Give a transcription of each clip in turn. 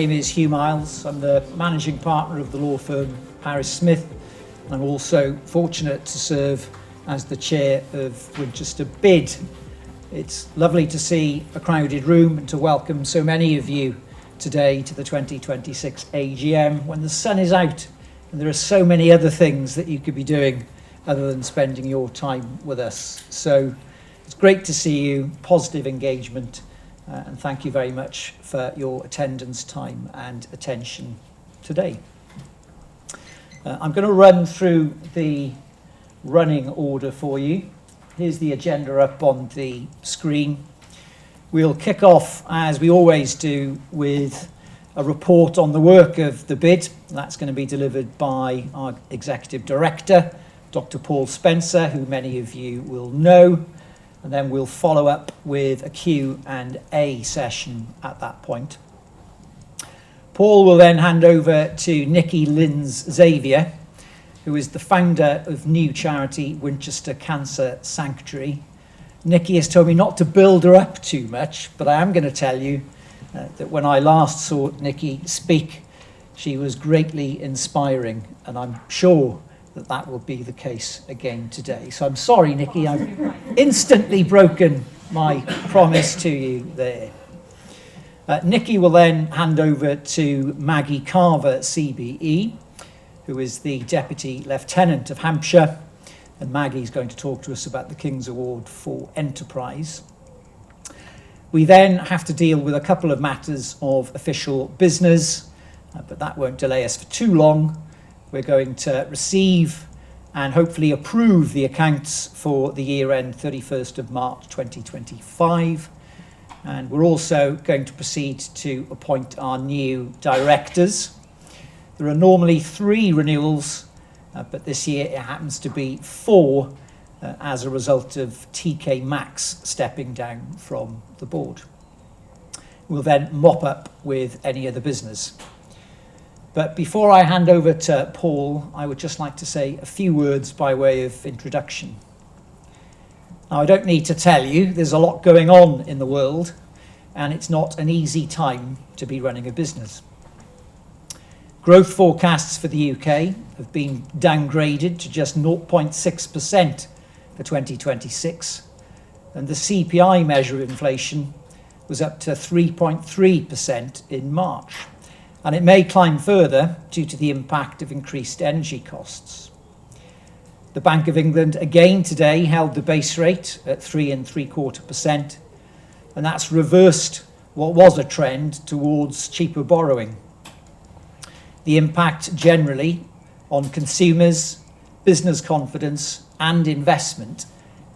name is Hugh Miles. I'm the managing partner of the law firm Harris Smith, and I'm also fortunate to serve as the chair of Winchester BID. It's lovely to see a crowded room and to welcome so many of you today to the 2026 AGM when the sun is out and there are so many other things that you could be doing other than spending your time with us. So it's great to see you, positive engagement, and thank you very much for your attendance, time and attention today. I'm going to run through the running order for you. Here's the agenda up on the screen. We'll kick off, as we always do, with a report on the work of the BID. That's going to be delivered by our Executive Director, Dr. Paul Spencer, who many of you will know. And then we'll follow up with a Q&A session at that point. Paul will then hand over to Nikki Linz-Xavier, who is the founder of new charity Winchester Cancer Sanctuary. Nikki has told me not to build her up too much, but I am going to tell you that when I last saw Nikki speak, she was greatly inspiring, and I'm sure that that will be the case again today. So I'm sorry, Nikki, I've instantly broken my promise to you there. Nikki will then hand over to Maggie Carver, CBE, who is the Deputy Lieutenant of Hampshire, and Maggie's going to talk to us about the King's Award for Enterprise. We then have to deal with a couple of matters of official business, but that won't delay us for too long. We're going to receive and hopefully approve the accounts for the year end 31st of March 2025. And we're also going to proceed to appoint our new directors. There are normally 3 renewals, but this year it happens to be 4 as a result of TK Maxx stepping down from the board. We'll then mop up with any other business. But before I hand over to Paul, I would just like to say a few words by way of introduction. Now, I don't need to tell you, there's a lot going on in the world, and it's not an easy time to be running a business. Growth forecasts for the UK have been downgraded to just 0.6% for 2026, and the CPI measure of inflation was up to 3.3% in March. And it may climb further due to the impact of increased energy costs. The Bank of England again today held the base rate at 3.75%, and that's reversed what was a trend towards cheaper borrowing. The impact generally on consumers, business confidence and investment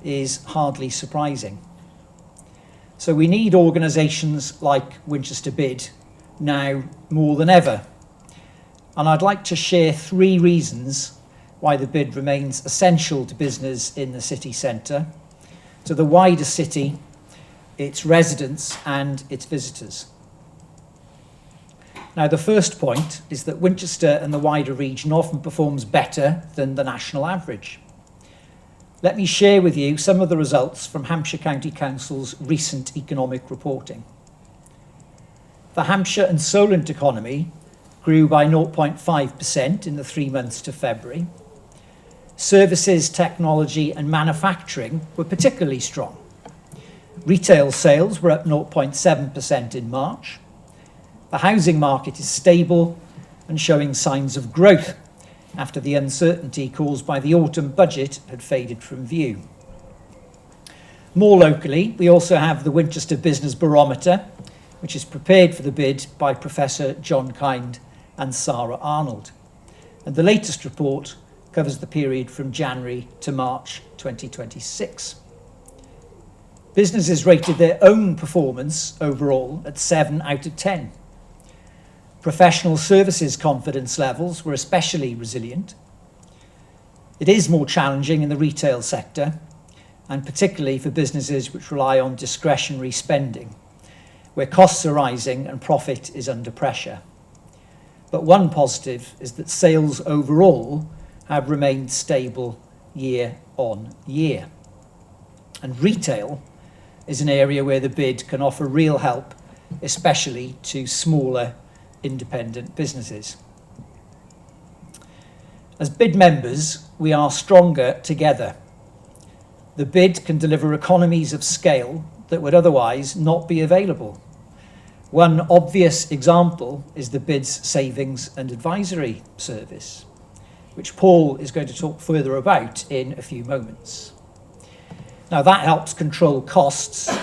is hardly surprising. So we need organisations like Winchester BID now more than ever. And I'd like to share 3 reasons why the BID remains essential to business in the city centre, to the wider city, its residents and its visitors. Now, the first point is that Winchester and the wider region often performs better than the national average. Let me share with you some of the results from Hampshire County Council's recent economic reporting. The Hampshire and Solent economy grew by 0.5% in the 3 months to February. Services, technology and manufacturing were particularly strong. Retail sales were up 0.7% in March. The housing market is stable and showing signs of growth after the uncertainty caused by the autumn budget had faded from view. More locally, we also have the Winchester Business Barometer, which is prepared for the BID by Professor John Kind and Sarah Arnold. And the latest report covers the period from January to March 2026. Businesses rated their own performance overall at 7 out of 10. Professional services confidence levels were especially resilient. It is more challenging in the retail sector, and particularly for businesses which rely on discretionary spending, where costs are rising and profit is under pressure. But one positive is that sales overall have remained stable year on year. And retail is an area where the BID can offer real help, especially to smaller independent businesses. As BID members, we are stronger together. The BID can deliver economies of scale that would otherwise not be available. One obvious example is the BID's Savings and Advisory Service, which Paul is going to talk further about in a few moments. Now, that helps control costs,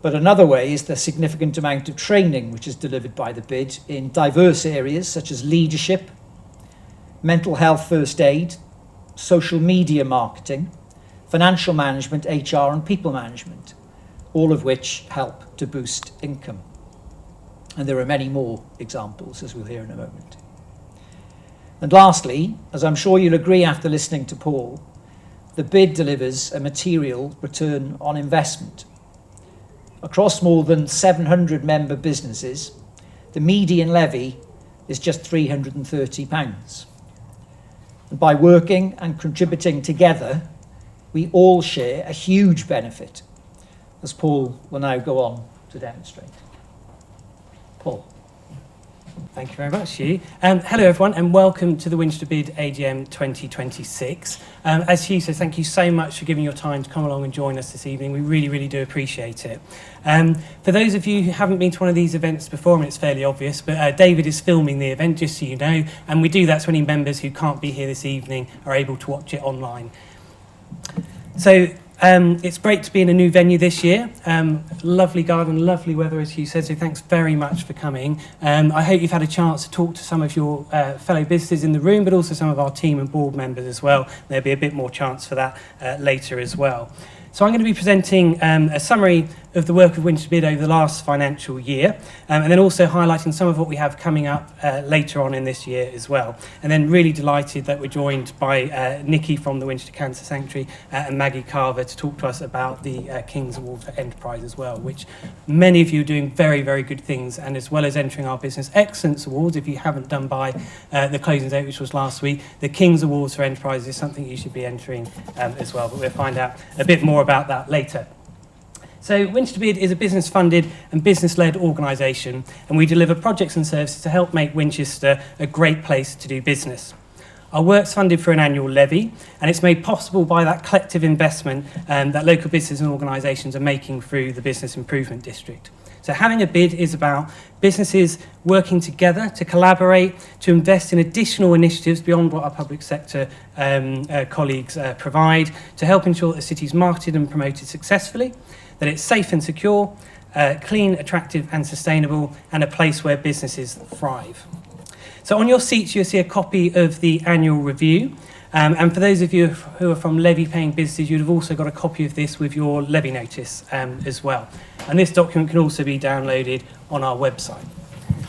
but another way is the significant amount of training which is delivered by the BID in diverse areas such as leadership, mental health first aid, social media marketing, financial management, HR and people management, all of which help to boost income. And there are many more examples, as we'll hear in a moment. And lastly, as I'm sure you'll agree after listening to Paul, the BID delivers a material return on investment. Across more than 700 member businesses, the median levy is just £330. And by working and contributing together, we all share a huge benefit, as Paul will now go on to demonstrate. Paul. Thank you very much, Hugh. Hello everyone and welcome to the Winchester BID AGM 2026. As Hugh says, thank you so much for giving your time to come along and join us this evening. We really do appreciate it. For those of you who haven't been to one of these events before, I mean, it's fairly obvious, but David is filming the event, just so you know, and we do that so any members who can't be here this evening are able to watch it online. So it's great to be in a new venue this year. Lovely garden, lovely weather, as Hugh said, so thanks very much for coming. I hope you've had a chance to talk to some of your fellow visitors in the room, but also some of our team and board members as well. There'll be a bit more chance for that later as well. So I'm going to be presenting a summary of the work of Winchester BID over the last financial year, and then also highlighting some of what we have coming up later on in this year as well. And then really delighted that we're joined by Nikki from the Winchester Cancer Sanctuary and Maggie Carver to talk to us about the King's Award for Enterprise as well, which many of you are doing very good things, and as well as entering our Business Excellence Awards, if you haven't done by the closing date, which was last week, the King's Awards for Enterprise is something you should be entering as well, but we'll find out a bit more about that later. So Winchester BID is a business-funded and business-led organisation, and we deliver projects and services to help make Winchester a great place to do business. Our work's funded through an annual levy, and it's made possible by that collective investment that local businesses and organisations are making through the Business Improvement District. So having a BID is about businesses working together to collaborate, to invest in additional initiatives beyond what our public sector colleagues provide, to help ensure that the city is marketed and promoted successfully, that it's safe and secure, clean, attractive and sustainable, and a place where businesses thrive. So on your seats, you'll see a copy of the annual review. And for those of you who are from levy-paying businesses, you'd have also got a copy of this with your levy notice as well. And this document can also be downloaded on our website.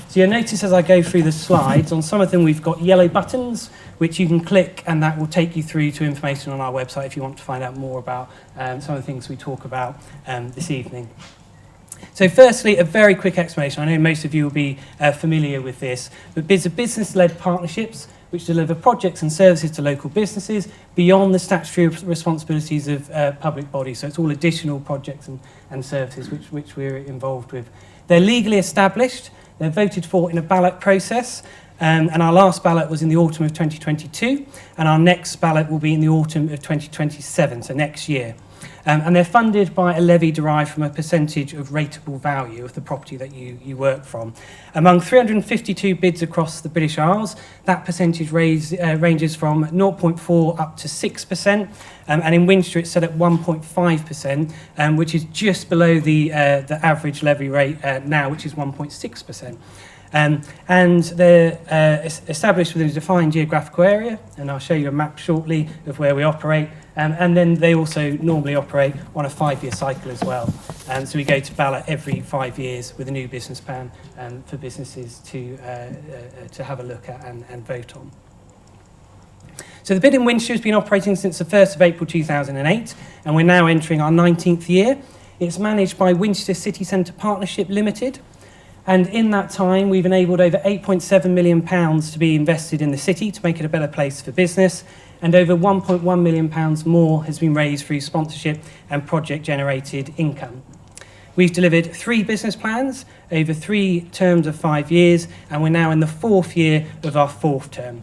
So you'll notice as I go through the slides, on some of them we've got yellow buttons, which you can click, and that will take you through to information on our website if you want to find out more about some of the things we talk about this evening. So firstly, a very quick explanation. I know most of you will be familiar with this, but BIDs are business-led partnerships which deliver projects and services to local businesses beyond the statutory responsibilities of public bodies. So it's all additional projects and services which we're involved with. They're legally established, they're voted for in a ballot process, and our last ballot was in the autumn of 2022, and our next ballot will be in the autumn of 2027, so next year. And they're funded by a levy derived from a percentage of rateable value of the property that you work from. Among 352 bids across the British Isles, that percentage ranges from 0.4 up to 6%, and in Winchester it's set at 1.5%, which is just below the average levy rate now, which is 1.6%. And they're established within a defined geographical area, and I'll show you a map shortly of where we operate. And then they also normally operate on a 5-year cycle as well. So we go to ballot every 5 years with a new business plan for businesses to have a look at and vote on. So the BID in Winchester has been operating since the 1st of April 2008, and we're now entering our 19th year. It's managed by Winchester City Centre Partnership Limited. And in that time, we've enabled over £8.7 million to be invested in the city to make it a better place for business. And over £1.1 million more has been raised through sponsorship and project-generated income. We've delivered 3 business plans over 3 terms of 5 years, and we're now in the 4th year of our 4th term.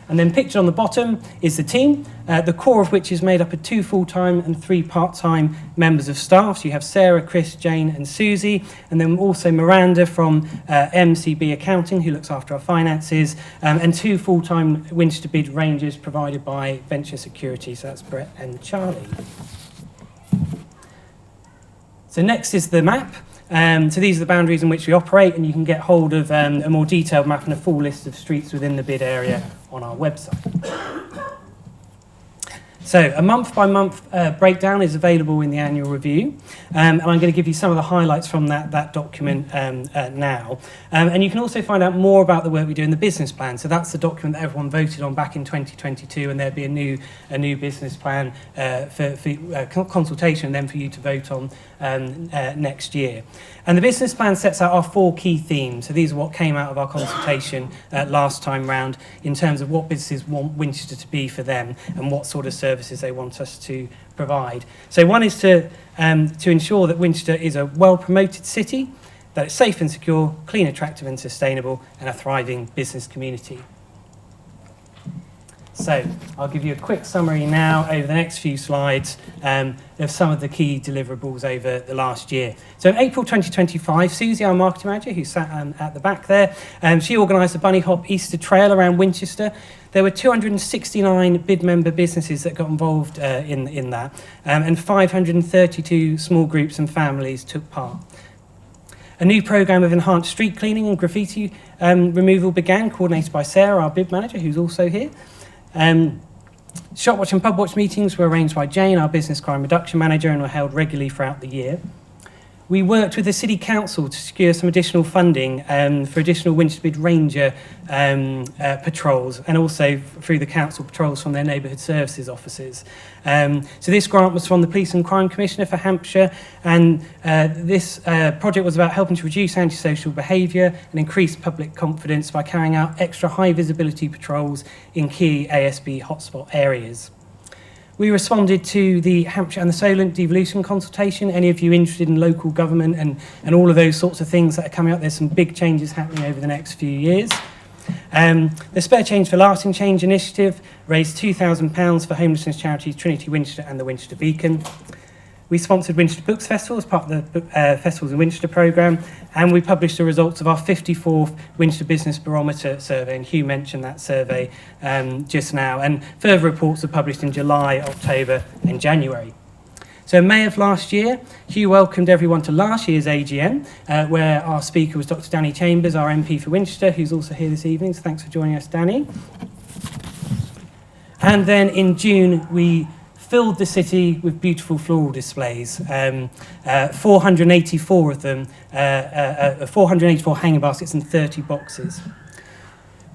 And then pictured on the bottom is the team, the core of which is made up of 2 full-time and 3 part-time members of staff. So you have Sarah, Chris, Jane and Susie, and then also Miranda from MCB Accounting, who looks after our finances, and 2 full-time Winchester BID rangers provided by Venture Security. So that's Brett and Charlie. So next is the map. So these are the boundaries in which we operate, and you can get hold of a more detailed map and a full list of streets within the BID area on our website. So a month-by-month breakdown is available in the annual review, and I'm going to give you some of the highlights from that document now. And you can also find out more about the work we do in the business plan. So that's the document that everyone voted on back in 2022, and there'll be a new business plan for consultation, and then for you to vote on next year. And the business plan sets out our 4 key themes. So these are what came out of our consultation last time round in terms of what businesses want Winchester to be for them and what sort of services they want us to provide. So one is to ensure that Winchester is a well-promoted city, that it's safe and secure, clean, attractive and sustainable, and a thriving business community. So I'll give you a quick summary now over the next few slides of some of the key deliverables over the last year. So in April 2025, Susie, our marketing manager, who sat at the back there, she organised the Bunny Hop Easter Trail around Winchester. There were 269 BID member businesses that got involved in that, and 532 small groups and families took part. A new programme of enhanced street cleaning and graffiti removal began, coordinated by Sarah, our BID manager, who's also here. Shop watch and pub watch meetings were arranged by Jane, our business crime reduction manager, and were held regularly throughout the year. We worked with the City Council to secure some additional funding for additional Winchester BID Ranger patrols, and also through the council patrols from their neighbourhood services offices. So this grant was from the Police and Crime Commissioner for Hampshire, and this project was about helping to reduce antisocial behaviour and increase public confidence by carrying out extra high visibility patrols in key ASB hotspot areas. We responded to the Hampshire and the Solent devolution consultation. Any of you interested in local government and all of those sorts of things that are coming up, there's some big changes happening over the next few years. The Spare Change for Lasting Change initiative raised £2,000 for homelessness charities Trinity Winchester and the Winchester Beacon. We sponsored Winchester Books Festival as part of the Festivals in Winchester programme, and we published the results of our 54th Winchester Business Barometer survey, and Hugh mentioned that survey just now, and further reports are published in July, October and January. So in May of last year, Hugh welcomed everyone to last year's AGM, where our speaker was Dr. Danny Chambers, our MP for Winchester, who's also here this evening, so thanks for joining us, Danny. And then in June, we filled the city with beautiful floral displays, 484 of them, 484 hanging baskets and 30 boxes.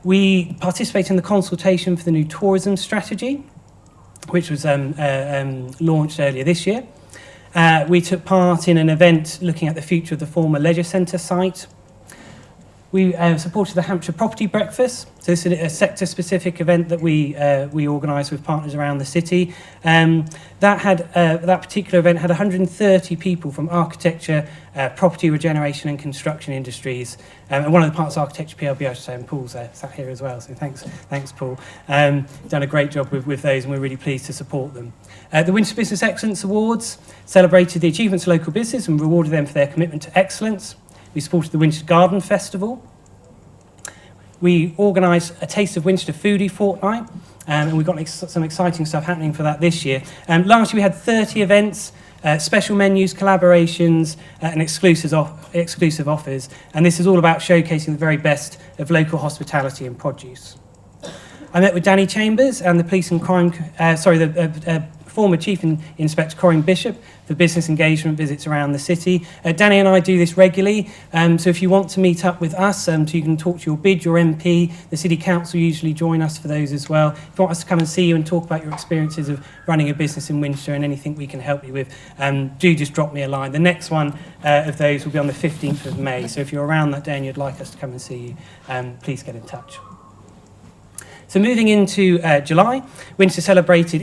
We participated in the consultation for the new tourism strategy, which was launched earlier this year. We took part in an event looking at the future of the former leisure centre site. We supported the Hampshire Property Breakfast. So this is a sector-specific event that we organised with partners around the city. That particular event had 130 people from architecture, property regeneration and construction industries. And one of the parts of architecture PLB, I should say, and Paul's sat here as well. So thanks, Paul. Done a great job with those, and we're really pleased to support them. The Winchester Business Excellence Awards celebrated the achievements of local business and rewarded them for their commitment to excellence. We supported the Winchester Garden Festival. We organised a Taste of Winchester foodie fortnight, and we've got some exciting stuff happening for that this year. Last year we had 30 events, special menus, collaborations, and exclusive offers, and this is all about showcasing the very best of local hospitality and produce. I met with Danny Chambers and the Police and Crime, former Chief Inspector Corinne Bishop for business engagement visits around the city. Danny and I do this regularly, so if you want to meet up with us, so you can talk to your BID, your MP, the City Council usually join us for those as well. If you want us to come and see you and talk about your experiences of running a business in Winchester and anything we can help you with, do just drop me a line. The next one of those will be on the 15th of May, so if you're around that day and you'd like us to come and see you, please get in touch. So moving into July, Winchester celebrated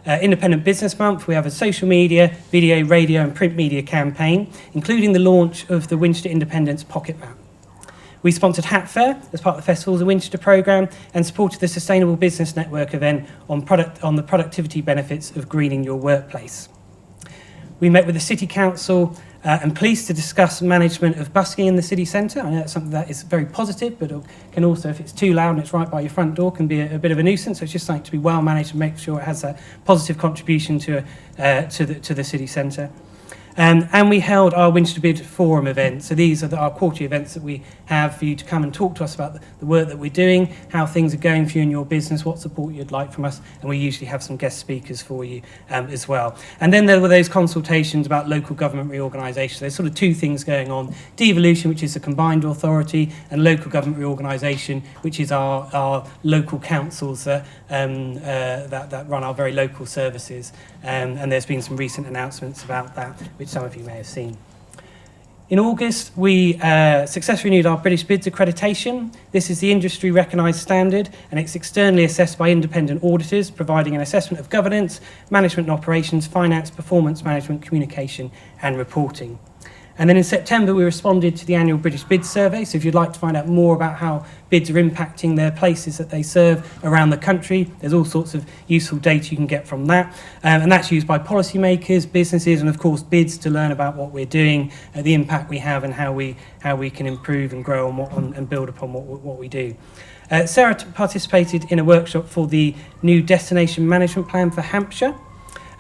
Independent Business Month, we have a social media, video, radio and print media campaign, including the launch of the Winchester Independence Pocket Map. We sponsored Hat Fair as part of the Festivals of Winchester programme and supported the Sustainable Business Network event on the productivity benefits of greening your workplace. We met with the City Council and police to discuss management of busking in the city centre. I know that's something that is very positive, but it can also, if it's too loud and it's right by your front door, can be a bit of a nuisance. So it's just something to be well managed and make sure it has a positive contribution to the city centre. And we held our Winchester BID Forum event. So these are our quarterly events that we have for you to come and talk to us about the work that we're doing, how things are going for you in your business, what support you'd like from us, and we usually have some guest speakers for you as well. And then there were those consultations about local government reorganisation. There's sort of two things going on: devolution, which is a combined authority, and local government reorganisation, which is our local councils that run our very local services. And there's been some recent announcements about that, which some of you may have seen. In August, we successfully renewed our British BIDS accreditation. This is the industry recognised standard, and it's externally assessed by independent auditors, providing an assessment of governance, management and operations, finance, performance management, communication and reporting. And then in September, we responded to the annual British BIDS survey. So if you'd like to find out more about how BIDS are impacting their places that they serve around the country, there's all sorts of useful data you can get from that. And that's used by policymakers, businesses, and of course BIDS to learn about what we're doing, the impact we have, and how we can improve and grow and build upon what we do. Sarah participated in a workshop for the new destination management plan for Hampshire,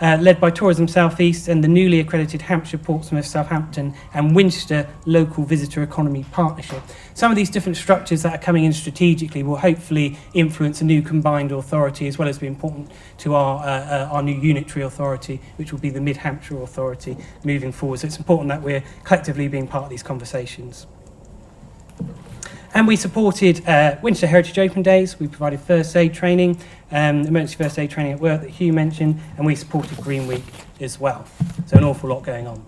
led by Tourism South East and the newly accredited Hampshire, Portsmouth, Southampton and Winchester Local Visitor Economy Partnership. Some of these different structures that are coming in strategically will hopefully influence a new combined authority, as well as be important to our new unitary authority, which will be the Mid-Hampshire Authority moving forward. So it's important that we're collectively being part of these conversations. And we supported Winchester Heritage Open Days. We provided first aid training, emergency first aid training at work that Hugh mentioned, and we supported Green Week as well. So an awful lot going on.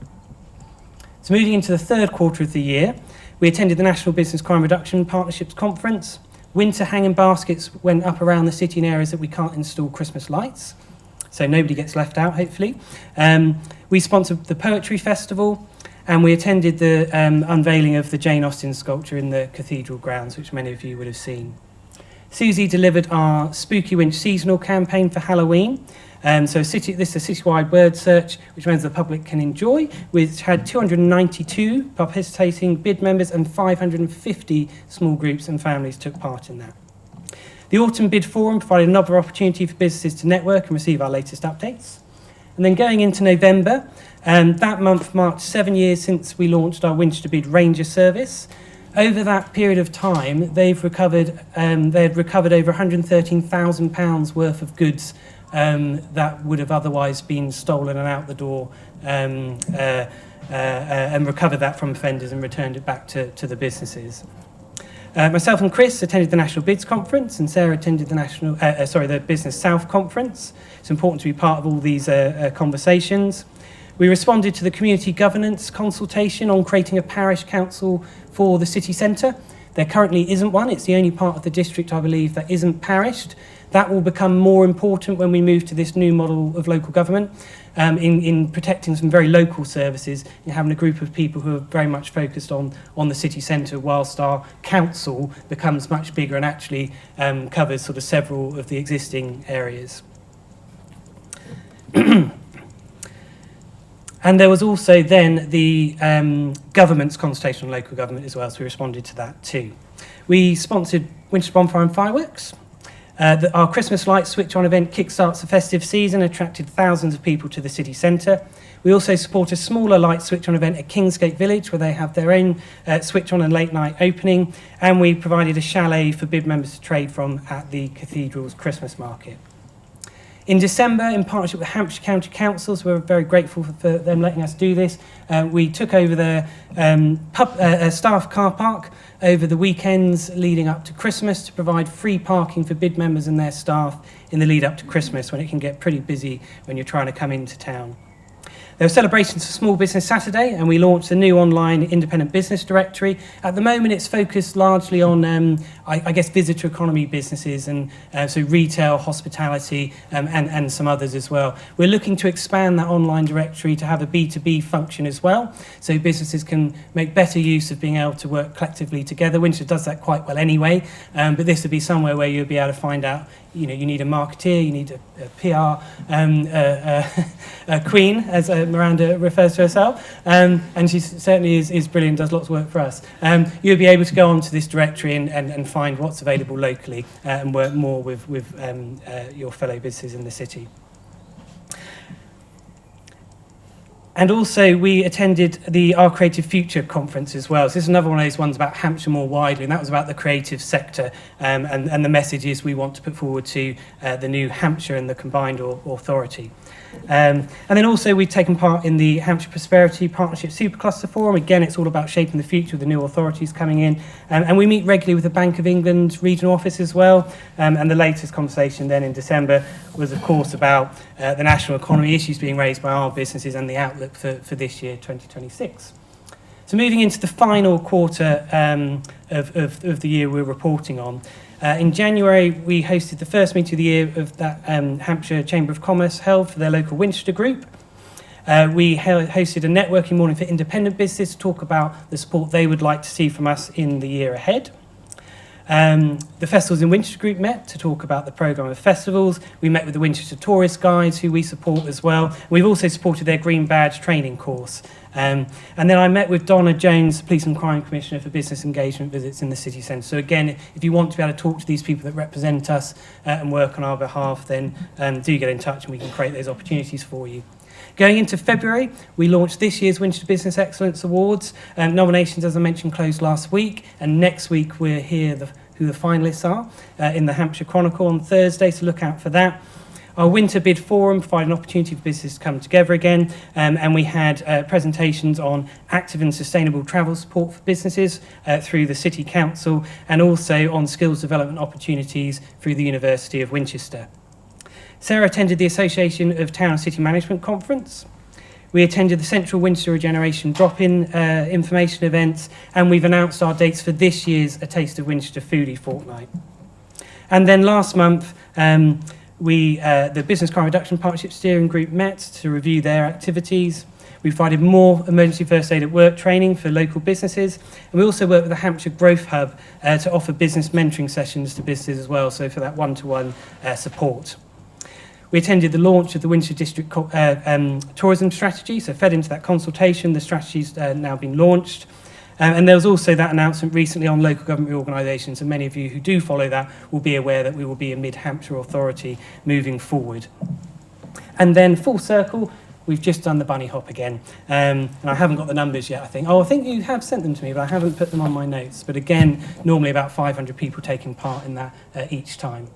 So moving into the third quarter of the year, we attended the National Business Crime Reduction Partnerships Conference. Winter hanging baskets went up around the city in areas that we can't install Christmas lights, so nobody gets left out, hopefully. We sponsored the Poetry Festival, and we attended the unveiling of the Jane Austen sculpture in the cathedral grounds, which many of you would have seen. Susie delivered our Spooky Winch seasonal campaign for Halloween. This is a citywide word search, which means the public can enjoy, which had 292 participating BID members and 550 small groups and families took part in that. The Autumn BID Forum provided another opportunity for businesses to network and receive our latest updates. And then going into November, that month marked 7 years since we launched our Winchester BID Ranger service. Over that period of time, they had recovered over £113,000 worth of goods that would have otherwise been stolen and out the door, and recovered that from offenders and returned it back to the businesses. Myself and Chris attended the National BIDS Conference, and Sarah attended the Business South Conference. It's important to be part of all these conversations. We responded to the community governance consultation on creating a parish council for the city centre. There currently isn't one. It's the only part of the district, I believe, that isn't parished. That will become more important when we move to this new model of local government, in protecting some very local services and having a group of people who are very much focused on the city centre, whilst our council becomes much bigger and actually covers sort of several of the existing areas. And there was also then the government's consultation on local government as well, so we responded to that too. We sponsored Winchester Bonfire and Fireworks. Our Christmas light switch on event kickstarts the festive season, attracted thousands of people to the city centre. We also support a smaller light switch on event at Kingsgate Village, where they have their own switch on and late night opening. And we provided a chalet for BID members to trade from at the cathedral's Christmas market. In December, in partnership with Hampshire County Councils, we're very grateful for them letting us do this. We took over their staff car park over the weekends leading up to Christmas to provide free parking for BID members and their staff in the lead up to Christmas, when it can get pretty busy when you're trying to come into town. There were celebrations for Small Business Saturday, and we launched a new online independent business directory. At the moment, it's focused largely on, I guess, visitor economy businesses, and so retail, hospitality, and some others as well. We're looking to expand that online directory to have a B2B function as well, so businesses can make better use of being able to work collectively together. Winchester does that quite well anyway, but this would be somewhere where you'll be able to find out, you know, you need a marketeer, you need a PR queen, as Miranda refers to herself, and she certainly is brilliant, does lots of work for us. You'll be able to go onto this directory and find what's available locally and work more with your fellow businesses in the city. And also, we attended the Our Creative Future conference as well. So this is another one of those ones about Hampshire more widely, and that was about the creative sector and the messages we want to put forward to the new Hampshire and the combined authority. And then also we've taken part in the Hampshire Prosperity Partnership Supercluster Forum. Again, it's all about shaping the future with the new authorities coming in. And we meet regularly with the Bank of England regional office as well. And the latest conversation then in December was, of course, about the national economy, issues being raised by our businesses and the outlook for this year, 2026. So moving into the final quarter of the year we're reporting on. In January, we hosted the first meeting of the year of that Hampshire Chamber of Commerce held for their local Winchester group. We hosted a networking morning for independent businesses to talk about the support they would like to see from us in the year ahead. The Festivals in Winchester group met to talk about the programme of festivals. We met with the Winchester tourist guides, who we support as well. We've also supported their Green Badge training course. And then I met with Donna Jones, Police and Crime Commissioner for Business Engagement Visits in the city centre. So again, if you want to be able to talk to these people that represent us and work on our behalf, then do get in touch and we can create those opportunities for you. Going into February, we launched this year's Winchester Business Excellence Awards. Nominations, as I mentioned, closed last week, and next week we'll hear who the finalists are in the Hampshire Chronicle on Thursday, so look out for that. Our Winter Bid Forum provided an opportunity for businesses to come together again, and we had presentations on active and sustainable travel support for businesses through the City Council, and also on skills development opportunities through the University of Winchester. Sarah attended the Association of Town and City Management Conference. We attended the Central Winchester Regeneration Drop-In information events, and we've announced our dates for this year's A Taste of Winchester Foodie Fortnight. And then last month, the Business Crime Reduction Partnership Steering Group met to review their activities. We provided more emergency first aid at work training for local businesses, and we also worked with the Hampshire Growth Hub to offer business mentoring sessions to businesses as well, so for that one-to-one support. We attended the launch of the Winchester District Tourism Strategy, so fed into that consultation, the strategy's now been launched. And there was also that announcement recently on local government reorganisations, and many of you who do follow that will be aware that we will be a mid-Hampshire authority moving forward. And then full circle, we've just done the bunny hop again, and I haven't got the numbers yet, I think. Oh, I think you have sent them to me, but I haven't put them on my notes. But again, normally about 500 people taking part in that each time.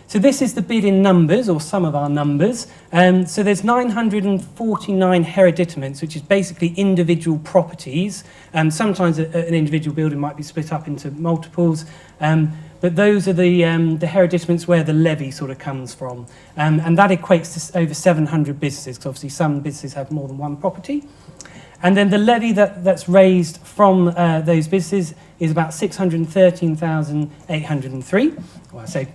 So this is the bid in numbers, or some of our numbers. So there's 949 hereditaments, which is basically individual properties. Sometimes an individual building might be split up into multiples, but those are the hereditaments where the levy sort of comes from. And that equates to over 700 businesses, because obviously some businesses have more than one property. And then the levy that's raised from those businesses is about 613,803. Well, I say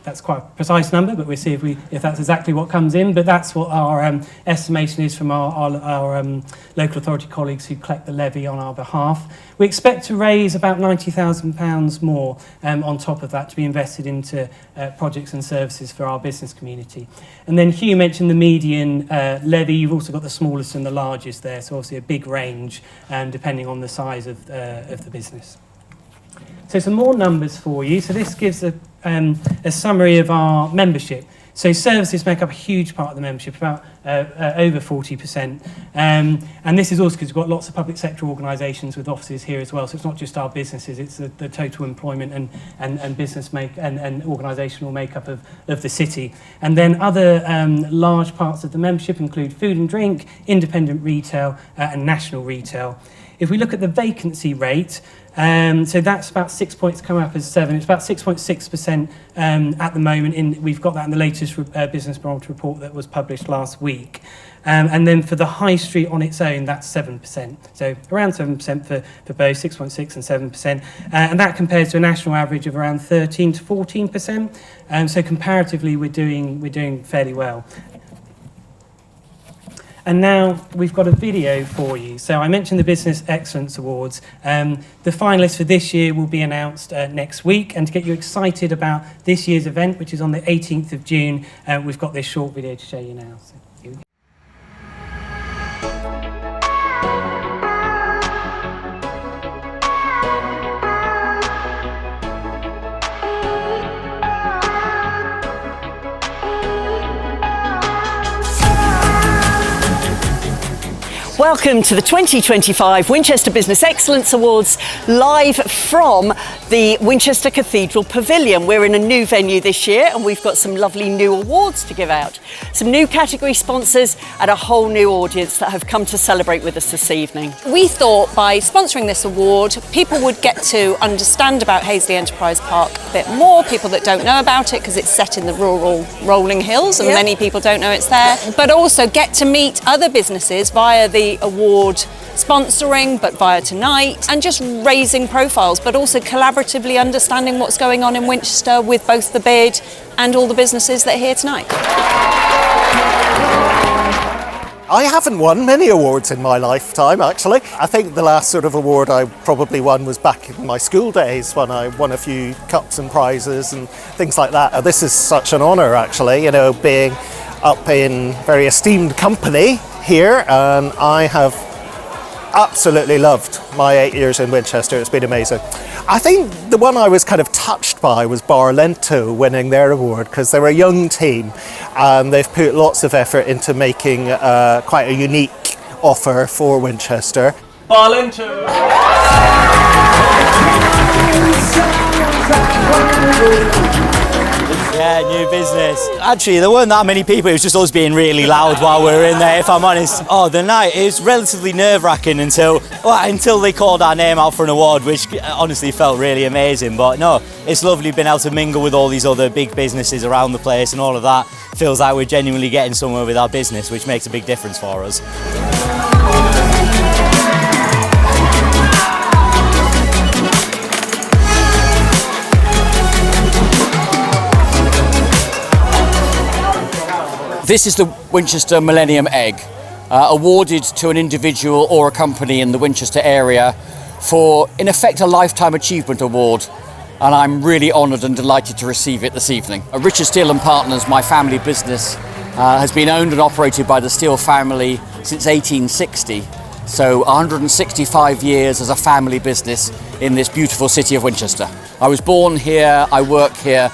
that's quite a precise number, but we'll see if that's exactly what comes in. But that's what our estimation is from our local authority colleagues who collect the levy on our behalf. We expect to raise about £90,000 more on top of that to be invested into projects and services for our business community. And then Hugh mentioned the median levy. You've also got the smallest and the largest there, so obviously a big range depending on the size of the business. So some more numbers for you. So this gives a summary of our membership. So services make up a huge part of the membership, about over 40%. And this is also because we've got lots of public sector organisations with offices here as well. So it's not just our businesses, it's the total employment and business and organisational makeup of the city. And then other large parts of the membership include food and drink, independent retail and national retail. If we look at the vacancy rate, So that's about 6 points coming up as 7. It's about 6.6% at the moment. We've got that in the latest business barometer report that was published last week. And then for the high street on its own, that's 7%. So around 7% for both, 6.6 and 7%. And that compares to a national average of around 13 to 14%. So comparatively, we're doing fairly well. And now we've got a video for you. So I mentioned the Business Excellence Awards. The finalists for this year will be announced next week. And to get you excited about this year's event, which is on the 18th of June, we've got this short video to show you now. So here we go. Welcome to the 2025 Winchester Business Excellence Awards, live from the Winchester Cathedral Pavilion. We're in a new venue this year and we've got some lovely new awards to give out. Some new category sponsors and a whole new audience that have come to celebrate with us this evening. We thought by sponsoring this award, people would get to understand about Hazley Enterprise Park a bit more, people that don't know about it because it's set in the rural rolling hills and many people don't know it's there, but also get to meet other businesses via the award sponsoring, but via tonight, and just raising profiles, but also collaboratively understanding what's going on in Winchester with both the BID and all the businesses that are here tonight. I haven't won many awards in my lifetime, actually. I think the last sort of award I probably won was back in my school days when I won a few cups and prizes and things like that. This is such an honour, actually, you know, being up in very esteemed company here, and I have absolutely loved my 8 years in Winchester. It's been amazing. I think the one I was kind of touched by was Barlento winning their award, because they're a young team and they've put lots of effort into making quite a unique offer for Winchester. Barlento! Yeah, new business. Actually, there weren't that many people. It was just us being really loud while we were in there, if I'm honest. Oh, the night, it was relatively nerve-wracking until they called our name out for an award, which honestly felt really amazing. But no, it's lovely being able to mingle with all these other big businesses around the place, and all of that feels like we're genuinely getting somewhere with our business, which makes a big difference for us. This is the Winchester Millennium Egg, awarded to an individual or a company in the Winchester area for, in effect, a Lifetime Achievement Award. And I'm really honoured and delighted to receive it this evening. Richard Steele & Partners, my family business, has been owned and operated by the Steele family since 1860. So 165 years as a family business in this beautiful city of Winchester. I was born here, I work here.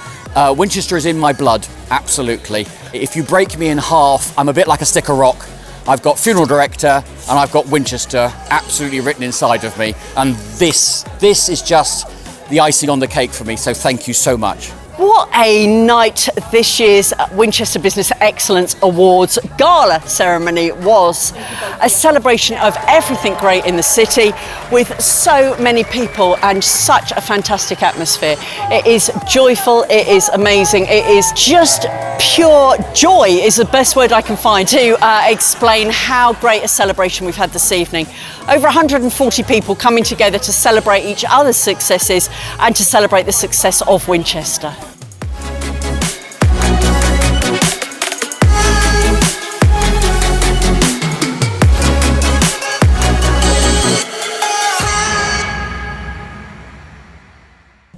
Winchester is in my blood, absolutely. If you break me in half, I'm a bit like a stick of rock. I've got funeral director and I've got Winchester absolutely written inside of me. And this is just the icing on the cake for me, so thank you so much. What a night this year's Winchester Business Excellence Awards Gala ceremony was. A celebration of everything great in the city with so many people and such a fantastic atmosphere. It is joyful, it is amazing, it is just pure joy is the best word I can find to explain how great a celebration we've had this evening. Over 140 people coming together to celebrate each other's successes and to celebrate the success of Winchester.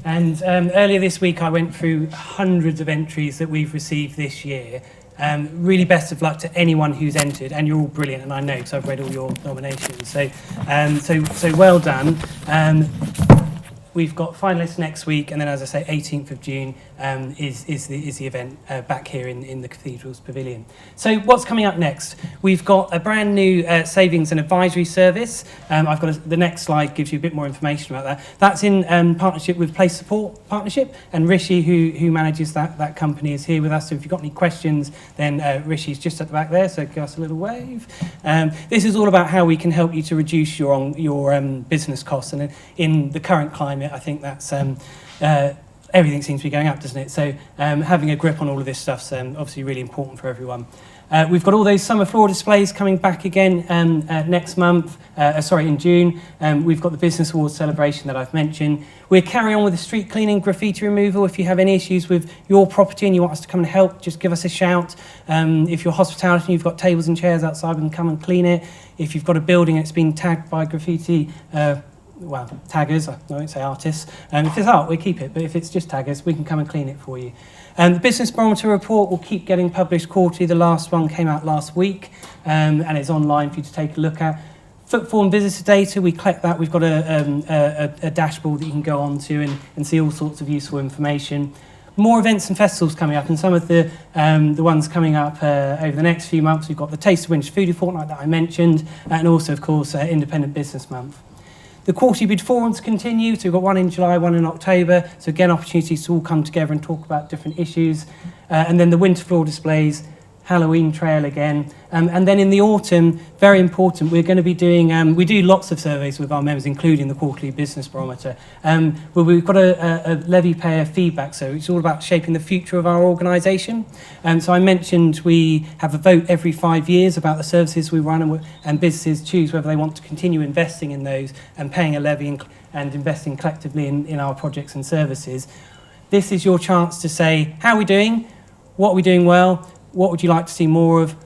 And earlier this week, I went through hundreds of entries that we've received this year. Really best of luck to anyone who's entered, and you're all brilliant, and I know because I've read all your nominations. So well done. we've got finalists next week, and then, as I say, 18th of June is the event back here in the Cathedral's Pavilion. So what's coming up next? We've got a brand new savings and advisory service. I've got the next slide gives you a bit more information about that. That's in partnership with Place Support Partnership, and Rishi, who manages that company, is here with us. So if you've got any questions, then Rishi's just at the back there, so give us a little wave. This is all about how we can help you to reduce your business costs, and in the current climate, I think that's everything seems to be going up, doesn't it? So having a grip on all of this stuff's obviously really important for everyone. We've got all those summer floor displays coming back again next month, in June. We've got the Business Awards celebration that I've mentioned. We'll carry on with the street cleaning, graffiti removal. If you have any issues with your property and you want us to come and help, just give us a shout. If you're hospitality and you've got tables and chairs outside, we can come and clean it. If you've got a building that's been tagged by graffiti, taggers, I won't say artists. If it's art, we keep it, but if it's just taggers, we can come and clean it for you. The Business Barometer report will keep getting published quarterly. The last one came out last week, and it's online for you to take a look at. Footfall and visitor data, we collect that. We've got a dashboard that you can go on to and see all sorts of useful information. More events and festivals coming up, and some of the ones coming up over the next few months. We've got the Taste of Winchester Foodie Fortnight that I mentioned, and also, of course, Independent Business Month. The quarterly bid forums continue, so we've got one in July, one in October. So again, opportunities to all come together and talk about different issues. And then the winter floor displays, Halloween trail again. And then in the autumn, very important, we're going to be doing, we do lots of surveys with our members, including the quarterly business barometer. But we've got a levy payer feedback, so it's all about shaping the future of our organisation. So I mentioned we have a vote every 5 years about the services we run, and businesses choose whether they want to continue investing in those and paying a levy and investing collectively in our projects and services. This is your chance to say, how are we doing? What are we doing well? What would you like to see more of?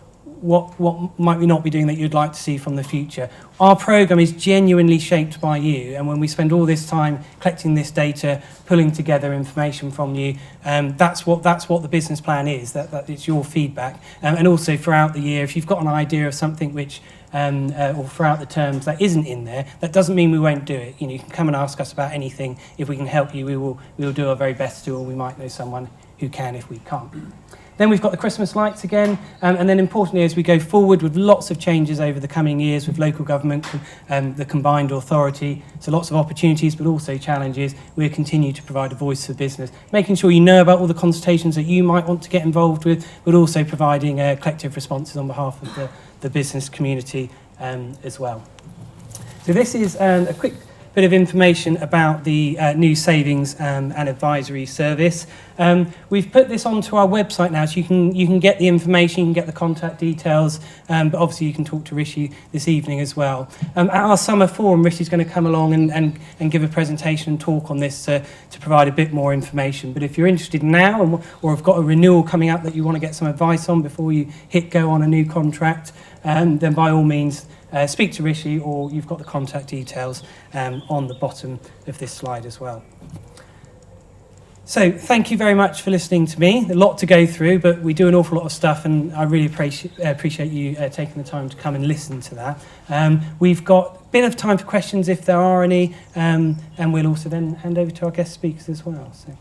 What might we not be doing that you'd like to see from the future? Our programme is genuinely shaped by you, and when we spend all this time collecting this data, pulling together information from you, that's what the business plan is, that it's your feedback. And also throughout the year, if you've got an idea of something which, or throughout the terms that isn't in there, that doesn't mean we won't do it. You can come and ask us about anything. If we can help you, we will do our very best to, or we might know someone who can if we can't. Then we've got the Christmas lights again, and then importantly, as we go forward with lots of changes over the coming years with local government and the combined authority, so lots of opportunities but also challenges, we'll continue to provide a voice for business, making sure you know about all the consultations that you might want to get involved with, but also providing collective responses on behalf of the business community as well. So this is a quick bit of information about the new savings and advisory service. We've put this onto our website now, so you can get the information, you can get the contact details, but obviously you can talk to Rishi this evening as well. At our summer forum, Rishi's going to come along and give a presentation and talk on this to provide a bit more information. But if you're interested now or have got a renewal coming up that you want to get some advice on before you hit go on a new contract, then by all means, speak to Rishi, or you've got the contact details on the bottom of this slide as well. So thank you very much for listening to me. A lot to go through, but we do an awful lot of stuff, and I really appreciate you taking the time to come and listen to that. We've got a bit of time for questions if there are any, and we'll also then hand over to our guest speakers as well. So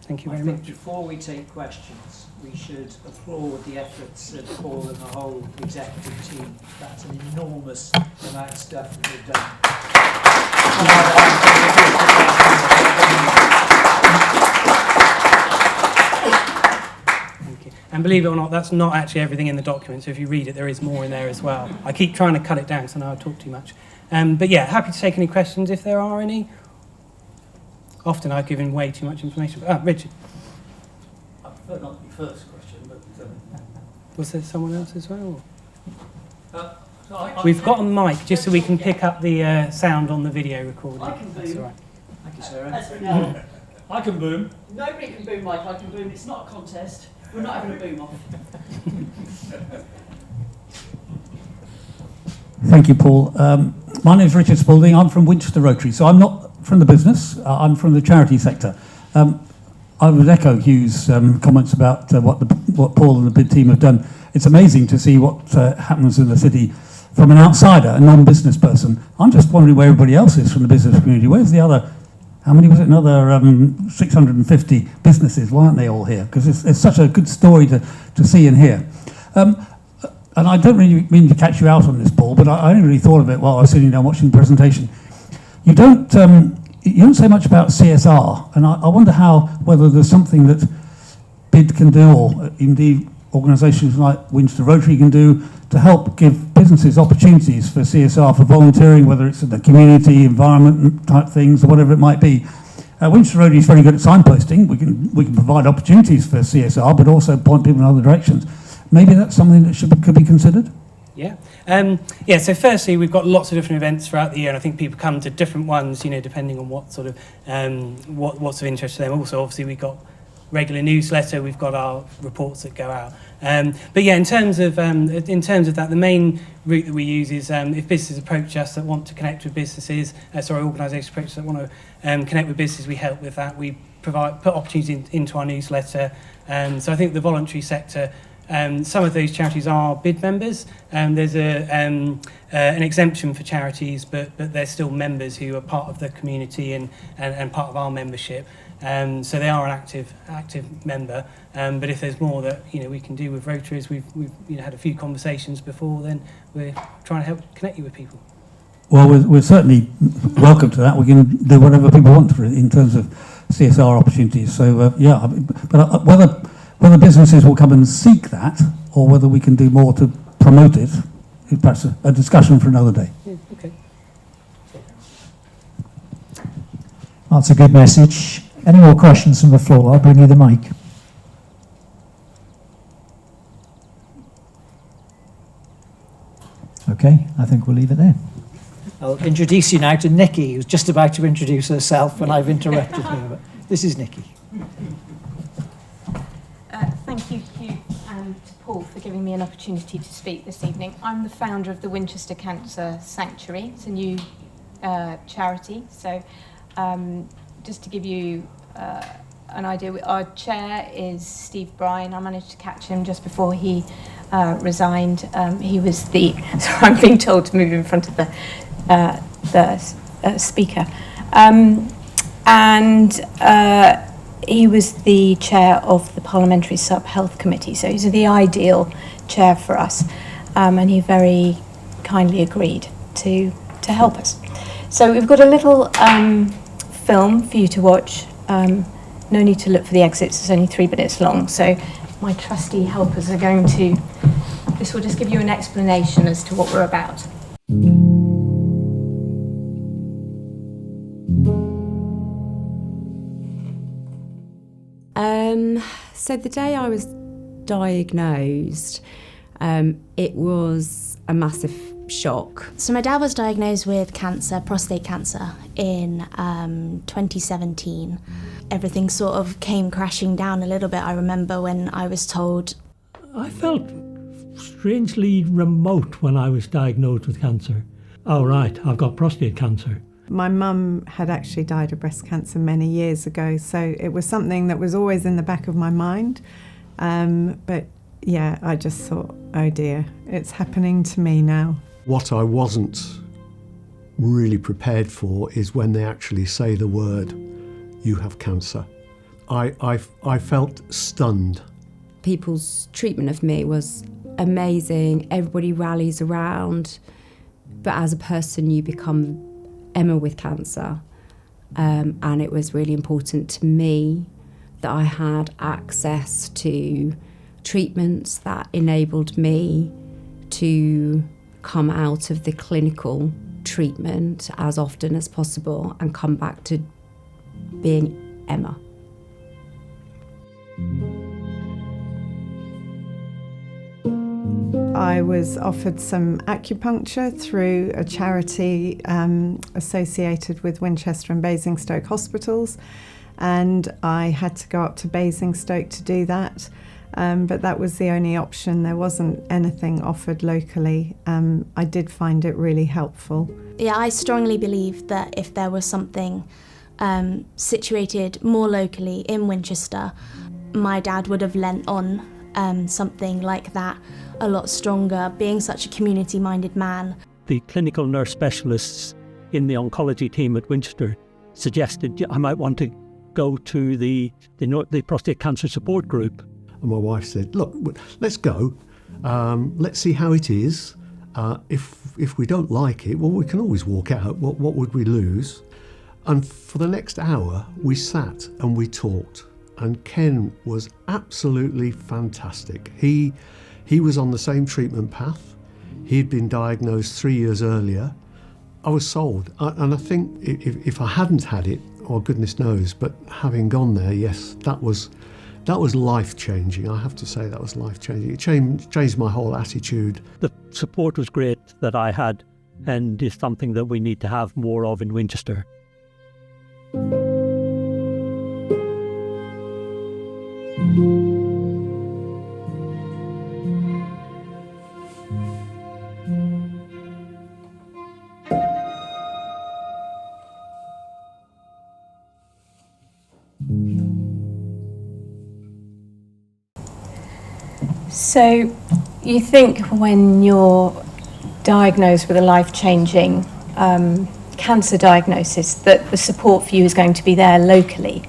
thank you very much. Before we take questions, we should applaud the efforts of Paul and the whole executive team. That's an enormous amount of stuff that they've done. Thank you. And believe it or not, that's not actually everything in the document. So if you read it, there is more in there as well. I keep trying to cut it down because I know I talk too much. But yeah, happy to take any questions if there are any. Often I've given way too much information. Richard. Not your first question, but was there someone else as well? so We've got a mic just so we can pick up the sound on the video recording. I can That's boom. all right. Thank you, Sarah. As we know, I can boom. nobody can boom like I can boom. It's not a contest. We're not having a boom off. Thank you, Paul. My name is Richard Spalding. I'm from Winchester Rotary, so I'm not from the business. I'm from the charity sector. I would echo Hugh's comments about what Paul and the BID team have done. It's amazing to see what happens in the city from an outsider, a non-business person. I'm just wondering where everybody else is from the business community. Where's the other how many was it? Another 650 businesses, weren't they all here? Because it's such a good story to see and hear. And I don't really mean to catch you out on this, Paul, but I only really thought of it while I was sitting down watching the presentation. You don't say much about CSR, and I wonder whether there's something that BID can do, or indeed organisations like Winchester Rotary can do, to help give businesses opportunities for CSR, for volunteering, whether it's in the community, environment type things, or whatever it might be. Winchester Rotary is very good at signposting. We can provide opportunities for CSR, but also point people in other directions. Maybe that's something that could be considered? Yeah. So firstly, we've got lots of different events throughout the year, and I think people come to different ones, depending on what sort of what's of interest to them. Also, obviously, we've got regular newsletter, we've got our reports that go out. But yeah, in terms of that, the main route that we use is if businesses approach us that want to connect with businesses, organisations approach us that want to connect with businesses, we help with that. We put opportunities into our newsletter. So I think the voluntary sector. Some of those charities are BID members. There's an exemption for charities, but they're still members who are part of the community and part of our membership. So they are an active member. But if there's more that we can do with Rotaries, we've had a few conversations before. Then we're trying to help connect you with people. Well, we're certainly welcome to that. We can do whatever people want for it in terms of CSR opportunities. So but whether businesses will come and seek that, or whether we can do more to promote it, is perhaps a discussion for another day. Yeah, okay. That's a good message. Any more questions from the floor? I'll bring you the mic. Okay, I think we'll leave it there. I'll introduce you now to Nikki, who's just about to introduce herself, and I've interrupted her. But this is Nikki. Thank you, Hugh, and to Paul for giving me an opportunity to speak this evening. I'm the founder of the Winchester Cancer Sanctuary. It's a new charity. So just to give you an idea, our chair is Steve Bryan. I managed to catch him just before he resigned. He was sorry, I'm being told to move in front of the speaker. He was the chair of the Parliamentary Sub-Health Committee, so he's the ideal chair for us, and he very kindly agreed to help us. So we've got a little film for you to watch. No need to look for the exits, it's only 3 minutes long, so my trusty helpers are going to... This will just give you an explanation as to what we're about. So the day I was diagnosed, it was a massive shock. So my dad was diagnosed with cancer, prostate cancer, in 2017. Everything sort of came crashing down a little bit. I remember when I was told. I felt strangely remote when I was diagnosed with cancer. Oh right, I've got prostate cancer. My mum had actually died of breast cancer many years ago, so it was something that was always in the back of my mind. But yeah, I just thought, oh dear, it's happening to me now. What I wasn't really prepared for is when they actually say the word, you have cancer. I felt stunned. People's treatment of me was amazing. Everybody rallies around. But as a person, you become Emma with cancer, and it was really important to me that I had access to treatments that enabled me to come out of the clinical treatment as often as possible and come back to being Emma. I was offered some acupuncture through a charity associated with Winchester and Basingstoke hospitals, and I had to go up to Basingstoke to do that, but that was the only option. There wasn't anything offered locally. I did find it really helpful. Yeah, I strongly believe that if there was something situated more locally in Winchester, my dad would have lent on something like that a lot stronger, being such a community-minded man. The clinical nurse specialists in the oncology team at Winchester suggested I might want to go to the prostate cancer support group. And my wife said, look, let's go. Let's see how it is. If we don't like it, well, we can always walk out. What would we lose? And for the next hour, we sat and we talked. And Ken was absolutely fantastic. He was on the same treatment path. He'd been diagnosed 3 years earlier. I was sold. And I think if I hadn't had it, or goodness knows, but having gone there, yes, that was life-changing. I have to say that was life-changing. It changed my whole attitude. The support was great that I had, and is something that we need to have more of in Winchester. So you think when you're diagnosed with a life-changing cancer diagnosis that the support for you is going to be there locally.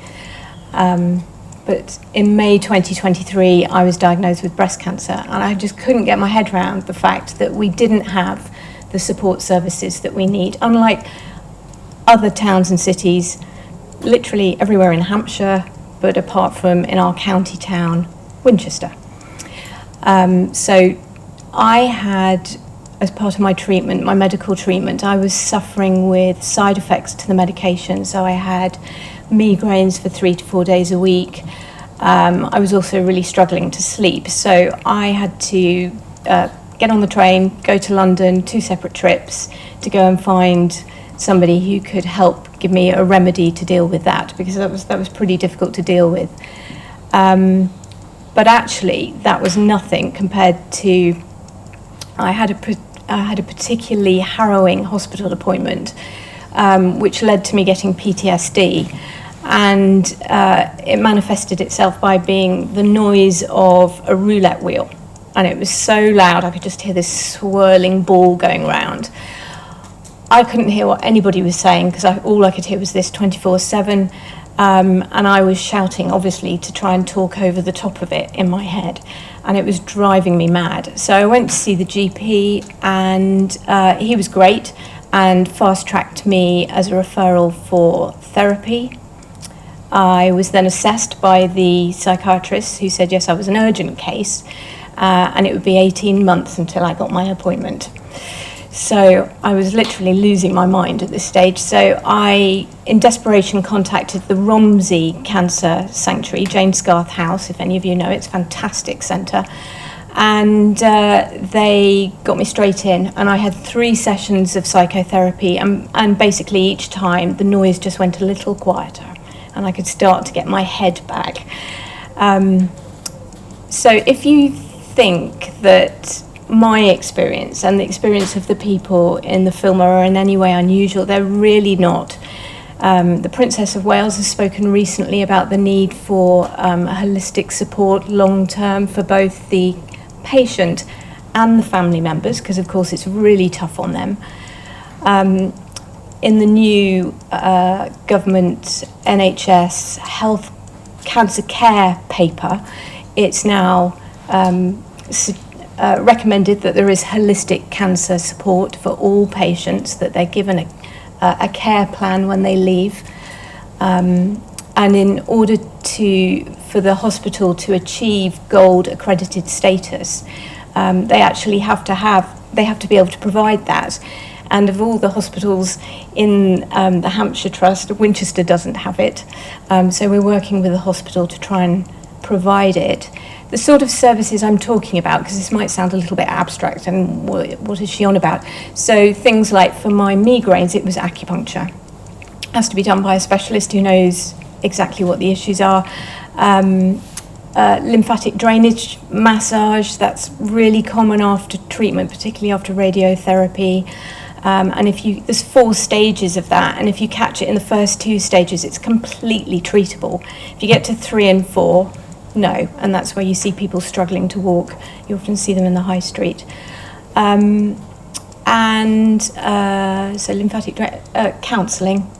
But in May 2023, I was diagnosed with breast cancer, and I just couldn't get my head around the fact that we didn't have the support services that we need. Unlike other towns and cities, literally everywhere in Hampshire, but apart from in our county town, Winchester. So I had, as part of my treatment, my medical treatment, I was suffering with side effects to the medication. So I had migraines for 3 to 4 days a week. I was also really struggling to sleep. So I had to get on the train, go to London, 2 separate trips to go and find somebody who could help give me a remedy to deal with that, because that was pretty difficult to deal with. But actually, that was nothing compared to, I had a particularly harrowing hospital appointment, which led to me getting PTSD. And it manifested itself by being the noise of a roulette wheel. And it was so loud, I could just hear this swirling ball going round. I couldn't hear what anybody was saying, because all I could hear was this 24/7. And I was shouting, obviously, to try and talk over the top of it in my head. And it was driving me mad. So I went to see the GP, and he was great and fast-tracked me as a referral for therapy. I was then assessed by the psychiatrist, who said, yes, I was an urgent case, and it would be 18 months until I got my appointment. So I was literally losing my mind at this stage. So I, in desperation, contacted the Romsey Cancer Sanctuary, Jane Scarth House, if any of you know, it's a fantastic centre. And they got me straight in, and I had 3 sessions of psychotherapy, and basically each time the noise just went a little quieter, and I could start to get my head back. So if you think that my experience and the experience of the people in the film are in any way unusual, they're really not. The Princess of Wales has spoken recently about the need for holistic support long-term for both the patient and the family members, because of course it's really tough on them. In the new government NHS health cancer care paper, it's now recommended that there is holistic cancer support for all patients, that they're given a care plan when they leave. And in order for the hospital to achieve gold accredited status, they actually have to be able to provide that. And of all the hospitals in the Hampshire Trust, Winchester doesn't have it. So we're working with the hospital to try and provide it. The sort of services I'm talking about, because this might sound a little bit abstract, and what is she on about? So things like, for my migraines, it was acupuncture. It has to be done by a specialist who knows exactly what the issues are. Lymphatic drainage massage, that's really common after treatment, particularly after radiotherapy. And there's 4 stages of that, and if you catch it in the first 2 stages, it's completely treatable. If you get to 3 and 4, no, and that's where you see people struggling to walk. You often see them in the high street. So lymphatic counselling,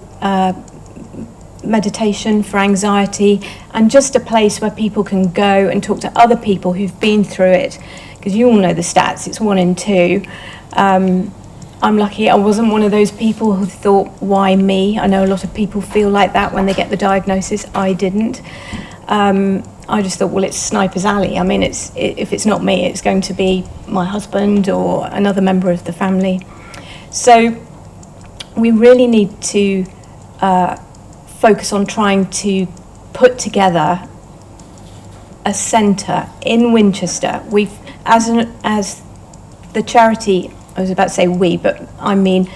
meditation for anxiety, and just a place where people can go and talk to other people who've been through it, because you all know the stats, it's 1 in 2. I'm lucky I wasn't one of those people who thought, why me? I know a lot of people feel like that when they get the diagnosis. I didn't. I just thought, well, it's Sniper's Alley. I mean, if it's not me, it's going to be my husband or another member of the family. So we really need to focus on trying to put together a centre in Winchester. We've, as the charity, I was about to say we, but I mean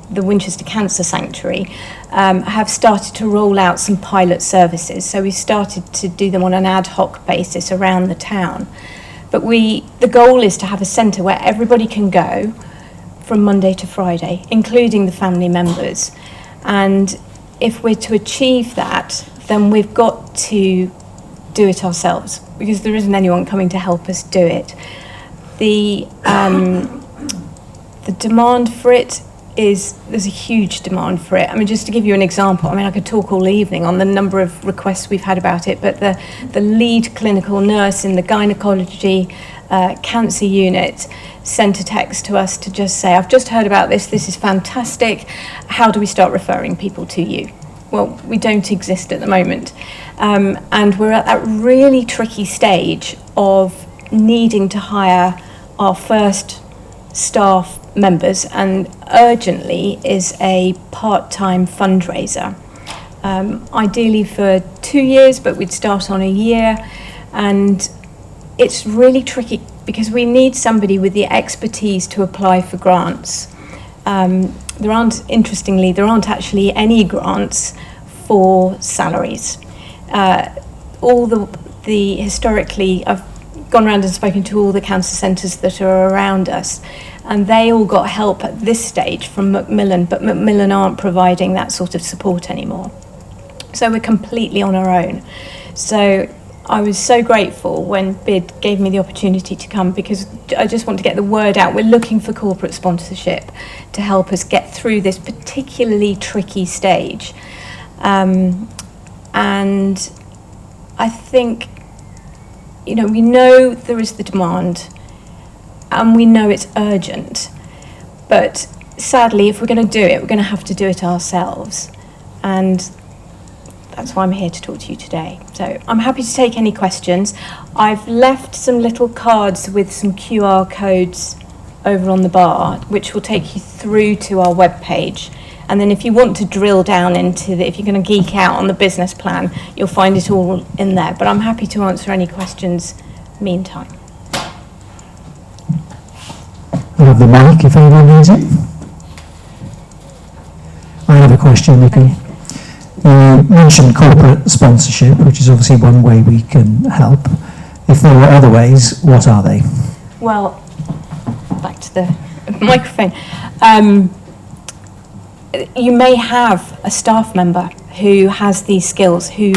the Winchester Cancer Sanctuary, have started to roll out some pilot services. So we started to do them on an ad hoc basis around the town. But the goal is to have a centre where everybody can go from Monday to Friday, including the family members. And if we're to achieve that, then we've got to do it ourselves, because there isn't anyone coming to help us do it. The demand for it there's a huge demand for it. I mean, just to give you an example, I mean, I could talk all evening on the number of requests we've had about it, but the lead clinical nurse in the gynecology cancer unit sent a text to us to just say, I've just heard about this is fantastic, how do we start referring people to you? Well, we don't exist at the moment. And we're at that really tricky stage of needing to hire our first staff members, and urgently is a part-time fundraiser. Ideally for 2 years, but we'd start on a year. And it's really tricky because we need somebody with the expertise to apply for grants. There aren't actually any grants for salaries. All the historically, I've gone around and spoken to all the cancer centres that are around us, and they all got help at this stage from Macmillan, but Macmillan aren't providing that sort of support anymore. So we're completely on our own. So I was so grateful when BID gave me the opportunity to come, because I just want to get the word out. We're looking for corporate sponsorship to help us get through this particularly tricky stage. And I think, we know there is the demand and we know it's urgent, but sadly, if we're going to do it, we're going to have to do it ourselves. And that's why I'm here to talk to you today. So I'm happy to take any questions. I've left some little cards with some QR codes over on the bar, which will take you through to our webpage. And then if you want to drill down into if you're going to geek out on the business plan, you'll find it all in there. But I'm happy to answer any questions meantime. I have the mic if anyone needs it. I have a question, Nikki. You mentioned corporate sponsorship, which is obviously one way we can help. If there were other ways, what are they? Well, back to the microphone. You may have a staff member who has these skills who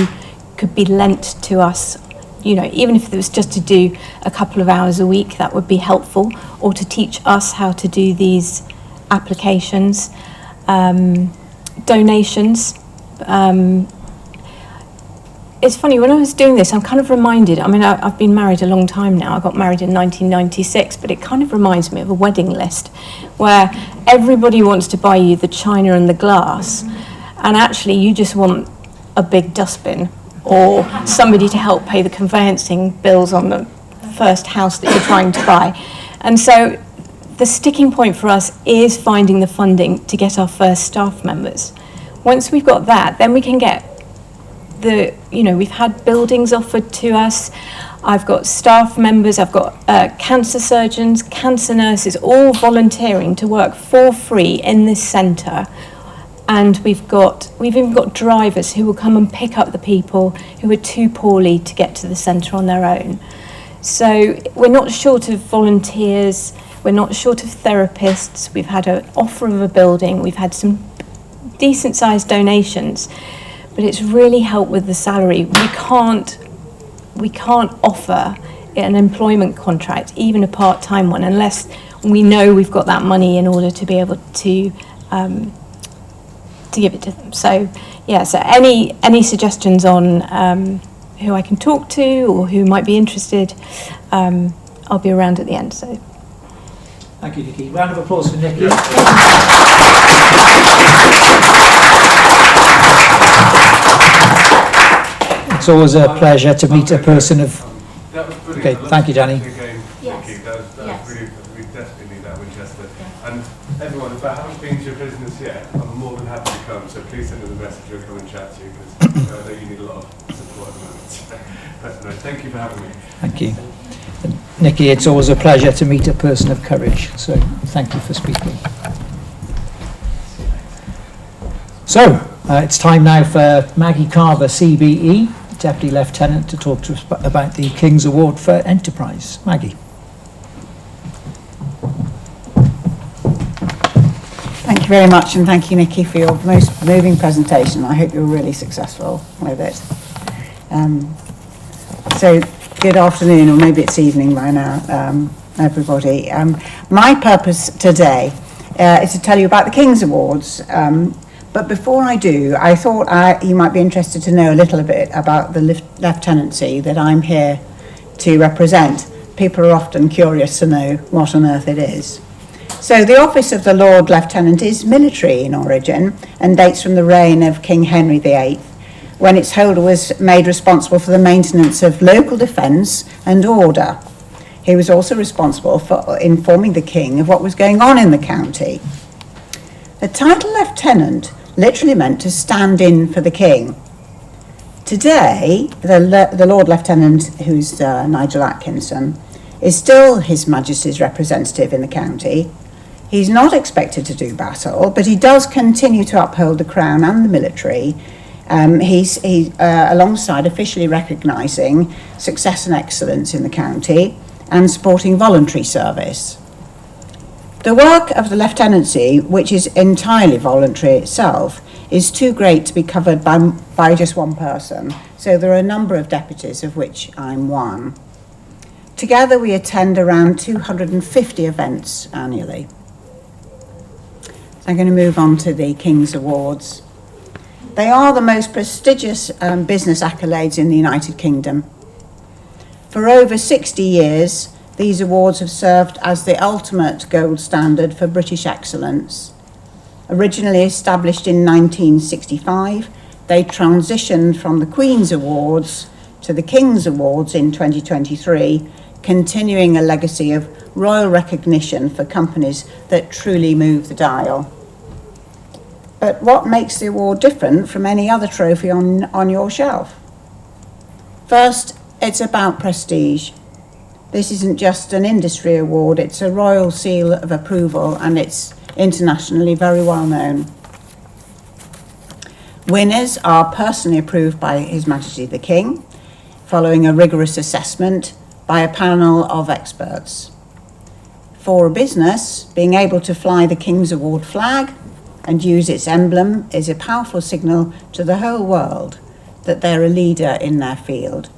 could be lent to us, even if it was just to do a couple of hours a week, that would be helpful, or to teach us how to do these applications. Donations. It's funny, when I was doing this, I'm kind of reminded, I've been married a long time now. I got married in 1996, but it kind of reminds me of a wedding list where everybody wants to buy you the china and the glass, and actually you just want a big dustbin or somebody to help pay the conveyancing bills on the first house that you're trying to buy. And so the sticking point for us is finding the funding to get our first staff members. Once we've got that, then we can get we've had buildings offered to us. I've got staff members, I've got cancer surgeons, cancer nurses, all volunteering to work for free in this centre. And we've even got drivers who will come and pick up the people who are too poorly to get to the centre on their own. So we're not short of volunteers, we're not short of therapists. We've had an offer of a building, we've had some decent sized donations, but it's really helped with the salary. We can't offer an employment contract, even a part-time one, unless we know we've got that money in order to be able to give it to them. So yeah, so any suggestions on who I can talk to or who might be interested, I'll be around at the end. So thank you, Nikki. Round of applause for Nikki. It's always a pleasure to meet a person of. Okay, thank you, Danny. That was really desperately need that Winchester. And everyone, if I haven't been to your business yet, I'm more than happy to come. So please send us a message or come and chat to you, because I know you need a lot of support at the moment. But no, thank you for having me. Thank you. And Nikki, it's always a pleasure to meet a person of courage. So thank you for speaking. So it's time now for Maggie Carver, CBE, Deputy Lieutenant, to talk to us about the King's Award for Enterprise. Maggie. Thank you very much, and thank you, Nikki, for your most moving presentation. I hope you're really successful with it. So, good afternoon, or maybe it's evening by now, everybody. My purpose today is to tell you about the King's Awards. But before I do, I thought you might be interested to know a little bit about the lieutenancy that I'm here to represent. People are often curious to know what on earth it is. So the office of the Lord Lieutenant is military in origin and dates from the reign of King Henry VIII, when its holder was made responsible for the maintenance of local defence and order. He was also responsible for informing the king of what was going on in the county. The title lieutenant literally meant to stand in for the king. Today, the Lord Lieutenant, who's Nigel Atkinson, is still His Majesty's representative in the county. He's not expected to do battle, but he does continue to uphold the Crown and the military. He's alongside officially recognising success and excellence in the county and supporting voluntary service. The work of the lieutenancy, which is entirely voluntary itself, is too great to be covered by just one person, so there are a number of deputies, of which I'm one. Together we attend around 250 events annually. So I'm going to move on to the King's Awards. They are the most prestigious business accolades in the United Kingdom. For over 60 years, these awards have served as the ultimate gold standard for British excellence. Originally established in 1965, they transitioned from the Queen's Awards to the King's Awards in 2023, continuing a legacy of royal recognition for companies that truly move the dial. But what makes the award different from any other trophy on your shelf? First, it's about prestige. This isn't just an industry award, it's a royal seal of approval, and it's internationally very well known. Winners are personally approved by His Majesty the King, following a rigorous assessment by a panel of experts. For a business, being able to fly the King's Award flag and use its emblem is a powerful signal to the whole world that they're a leader in their field.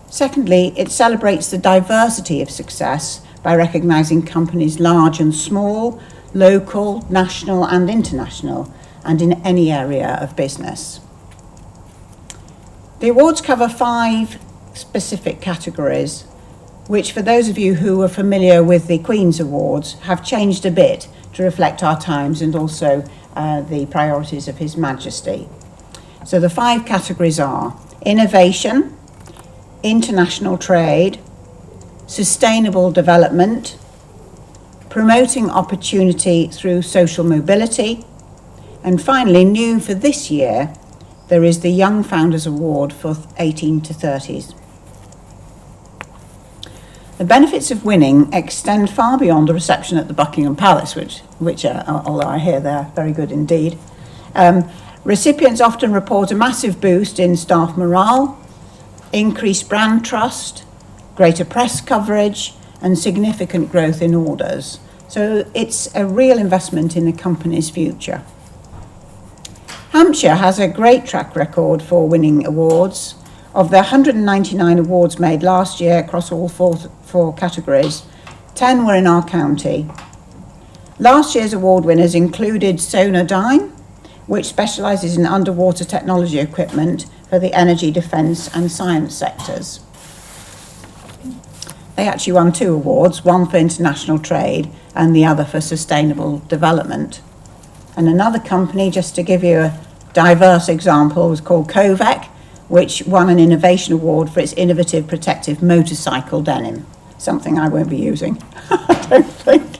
Secondly, it celebrates the diversity of success by recognising companies large and small, local, national and international, and in any area of business. The awards cover 5 specific categories, which for those of you who are familiar with the Queen's Awards have changed a bit to reflect our times and also the priorities of His Majesty. So the 5 categories are innovation, international trade, sustainable development, promoting opportunity through social mobility, and finally, new for this year, there is the Young Founders Award for 18 to 30s. The benefits of winning extend far beyond the reception at the Buckingham Palace, which although I hear they're very good indeed. Recipients often report a massive boost in staff morale, increased brand trust, greater press coverage, and significant growth in orders. So it's a real investment in the company's future. Hampshire has a great track record for winning awards. Of the 199 awards made last year across all four categories, 10 were in our county. Last year's award winners included Sonodyne, which specialises in underwater technology equipment for the energy, defence and science sectors. They actually won 2 awards, one for international trade and the other for sustainable development. And another company, just to give you a diverse example, was called Kovac, which won an innovation award for its innovative protective motorcycle denim, something I won't be using, I don't think.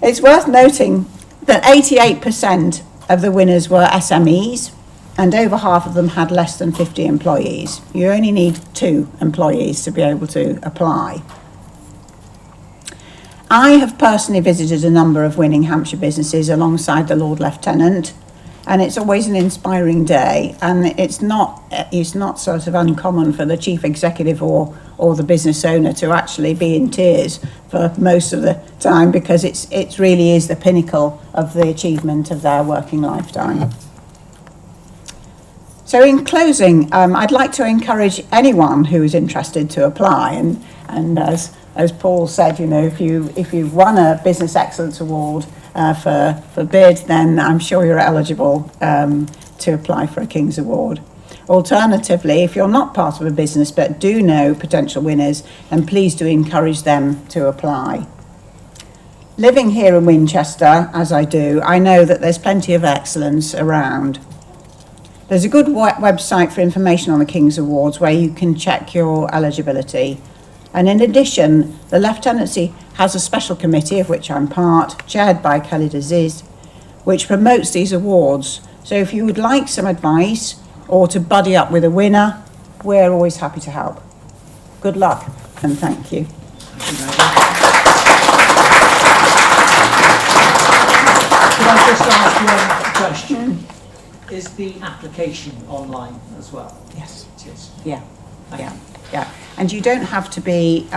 It's worth noting that 88% of the winners were SMEs, and over half of them had less than 50 employees. You only need 2 employees to be able to apply. I have personally visited a number of winning Hampshire businesses alongside the Lord Lieutenant, and it's always an inspiring day, and it's not sort of uncommon for the chief executive or the business owner to actually be in tears for most of the time, because it really is the pinnacle of the achievement of their working lifetime. So in closing, I'd like to encourage anyone who is interested to apply, and as Paul said, you know, if you've won a Business Excellence Award for BID, then I'm sure you're eligible to apply for a King's Award. Alternatively, if you're not part of a business but do know potential winners, then please do encourage them to apply. Living here in Winchester, as I do, I know that there's plenty of excellence around. There's a good website for information on the King's Awards where you can check your eligibility. And in addition, the Lieutenancy has a special committee, of which I'm part, chaired by Khalid Aziz, which promotes these awards. So if you would like some advice or to buddy up with a winner, we're always happy to help. Good luck and thank you. Could I just ask one question? Is the application online as well? Yes. It is. Yeah. Yeah. And you don't have to be,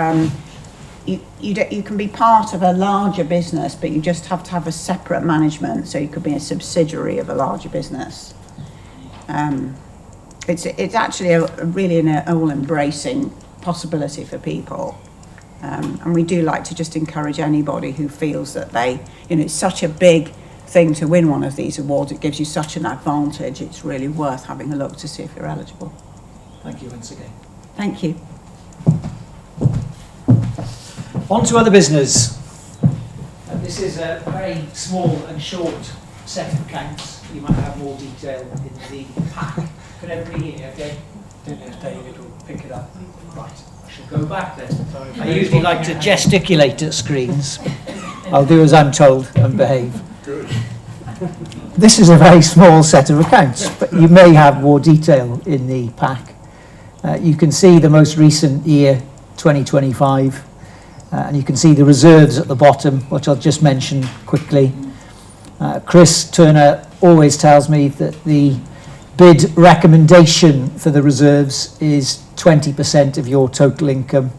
you can be part of a larger business, but you just have to have a separate management, so you could be a subsidiary of a larger business. It's actually really an all-embracing possibility for people. And we do like to just encourage anybody who feels that it's such a big thing to win one of these awards, it gives you such an advantage, it's really worth having a look to see if you're eligible. Thank you once again. Thank you. On to other business. This is a very small and short set of accounts. You might have more detail in the pack. Can everybody hear? Okay. Don't know if David will pick it up. Right. I shall go back then. Sorry. I usually like to gesticulate at screens. I'll do as I'm told and behave. Good. This is a very small set of accounts, but you may have more detail in the pack. You can see the most recent year, 2025, and you can see the reserves at the bottom, which I'll just mention quickly. Chris Turner always tells me that the BID recommendation for the reserves is 20% of your total income,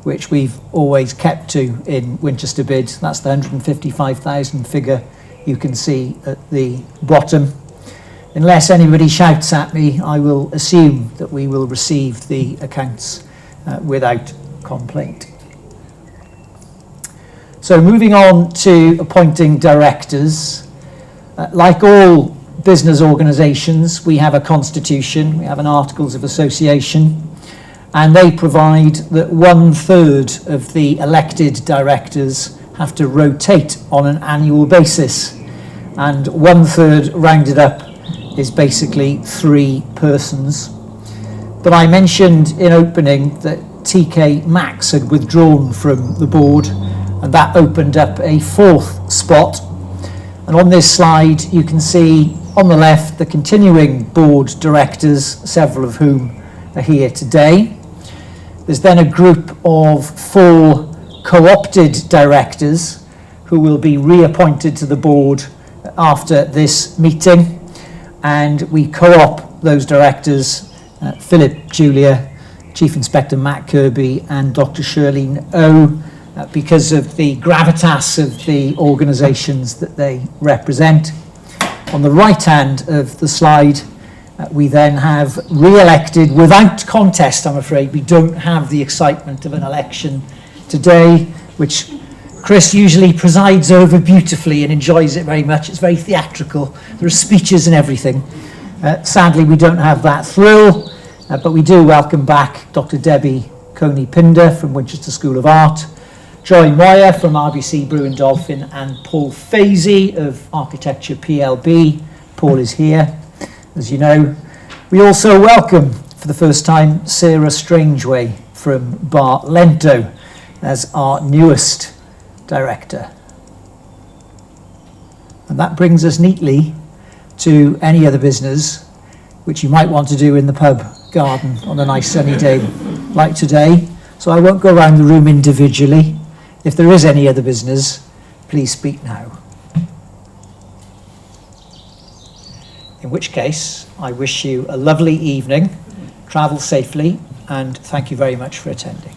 which we've always kept to in Winchester BID. That's the 155,000 figure you can see at the bottom. Unless anybody shouts at me, I will assume that we will receive the accounts without complaint. So moving on to appointing directors. Like all business organisations, we have a constitution, we have an Articles of Association, and they provide that 1/3 of the elected directors have to rotate on an annual basis, and 1/3 rounded up is basically 3 persons. But I mentioned in opening that TK Maxx had withdrawn from the board, and that opened up a 4th spot. And on this slide you can see on the left the continuing board directors, several of whom are here today. There's then a group of 4 co-opted directors who will be reappointed to the board after this meeting, and we co-op those directors, Philip Julia, Chief Inspector Matt Kirby and Dr. Shirlene O, because of the gravitas of the organisations that they represent. On the right hand of the slide, we then have re-elected without contest, I'm afraid. We don't have the excitement of an election today, which Chris usually presides over beautifully and enjoys it very much. It's very theatrical. There are speeches and everything. Sadly, we don't have that thrill, but we do welcome back Dr. Debbie Coney-Pinder from Winchester School of Art, Joy Moyer from RBC Brew and Dolphin, and Paul Fazy of Architecture PLB. Paul is here, as you know. We also welcome, for the first time, Sarah Strangeway from Bar Lento as our newest director. And that brings us neatly to any other business which you might want to do in the pub garden on a nice sunny day like today. So I won't go around the room individually. If there is any other business, please speak now. In which case, I wish you a lovely evening, travel safely, and thank you very much for attending.